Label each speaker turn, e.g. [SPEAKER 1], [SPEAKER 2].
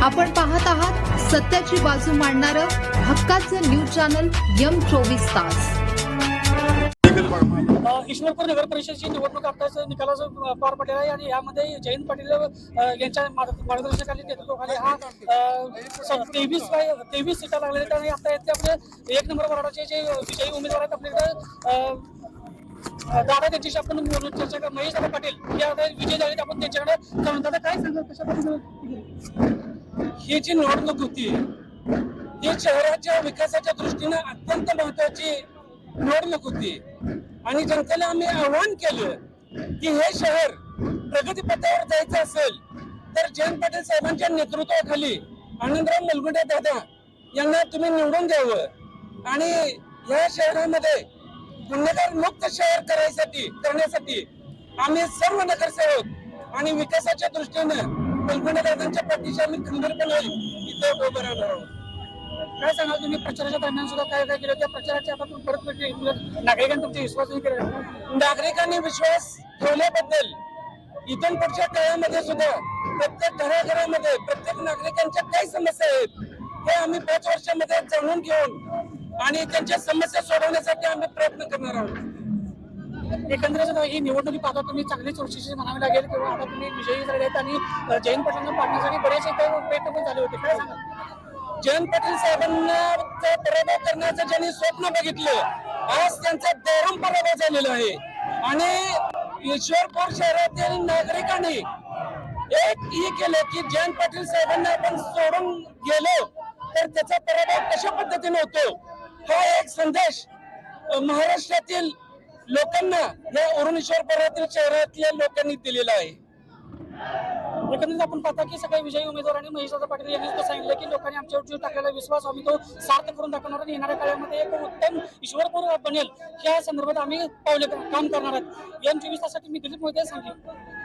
[SPEAKER 1] आपण पाहत आहात सत्याची बाजू मांडणारं हक्काचं न्यूज चॅनल M24 तास।
[SPEAKER 2] ईश्वरपूर नगर परिषदेची निवडणूक आताच निकालाचं पार पडलेला आहे आणि यामध्ये जयंत पाटील यांच्या मार्गदर्शनाखाली नेतृत्वाखाली हा 23 सीटा लागलेल्या आहेत आणि आता याच्यामध्ये 1 नंबर वॉर्डाचे जे विजयी उमेदवार आहेत आपल्याकडे दादा त्यांच्याशी आपण बोलून चर्चा करू। महेश दादा पाटील या विजय झाले आपण त्यांच्याकडे जाऊन दादा काय सांगाल कशा पद्धतीने
[SPEAKER 3] ही जी निवडणूक होती ही शहराच्या विकासाच्या दृष्टीने अत्यंत महत्वाची निवडणूक होती आणि जनतेला आम्ही आवाहन केलं की हे शहर प्रगतीपथावर जायचं असेल तर जयंत पाटील साहेबांच्या नेतृत्वाखाली आनंदराव मुलगुडे दादा यांना तुम्ही निवडून द्यावं आणि या शहरामध्ये गुन्हेगार मुक्त शहर करण्यासाठी आम्ही सर्व नगरसेवक आणि विकासाच्या दृष्टीने मुलगुडे दादांच्या पाठीशी आम्ही खंबीरपणे इथे उभं राहणार आहोत।
[SPEAKER 2] काय सांगाल तुम्ही प्रचाराच्या दरम्यान सुद्धा काय काय केलं त्या प्रचाराच्या आता तुम्ही परत नागरिकांनी तुमचा विश्वास केला
[SPEAKER 3] नागरिकांनी विश्वास ठेवल्याबद्दल इथून पुढच्या काळामध्ये सुद्धा प्रत्येक घराघरामध्ये प्रत्येक नागरिकांच्या काय समस्या आहेत हे आम्ही 5 वर्षामध्ये जाणून घेऊन आणि त्यांच्या समस्या सोडवण्यासाठी आम्ही प्रयत्न करणार आहोत।
[SPEAKER 2] एकंदरीत ही निवडणुकी पाहता तुम्ही चांगलीच चौकशी म्हणावी लागेल किंवा आता तुम्ही विजयी झाले आहेत आणि जयंत पाटलांना पाडण्यासाठी बरेचसे प्रयत्न पण झाले होते। काय सांगा
[SPEAKER 3] जयंत पाटील साहेबांना पराभव करण्याचं ज्यांनी स्वप्न बघितलं आज त्यांचा दारुण पराभव झालेला आहे आणि ईश्वरपूर शहरातील नागरिकांनी एक ही केलं की जयंत पाटील साहेबांना आपण सोडून गेलो तर त्याचा पराभव कशा पद्धतीने होतो हा एक संदेश महाराष्ट्रातील लोकांना या अरुणेश्वरपुरातील शहरातल्या लोकांनी दिलेला आहे।
[SPEAKER 2] एकंदरीत आपण पाहता की सगळे विजयी उमेदवार आणि महेशदादा पाटील यांनी सांगितलं की लोकांनी आमच्यावर जो टाकलेला विश्वास आम्ही तो सार्थ करून दाखवणार आणि येणाऱ्या काळामध्ये एक उत्तम ईश्वरपूर बनेल या संदर्भात आम्ही काम करणार आहोत। M24 तासाठी मी दिलीप मोहिते सांगली।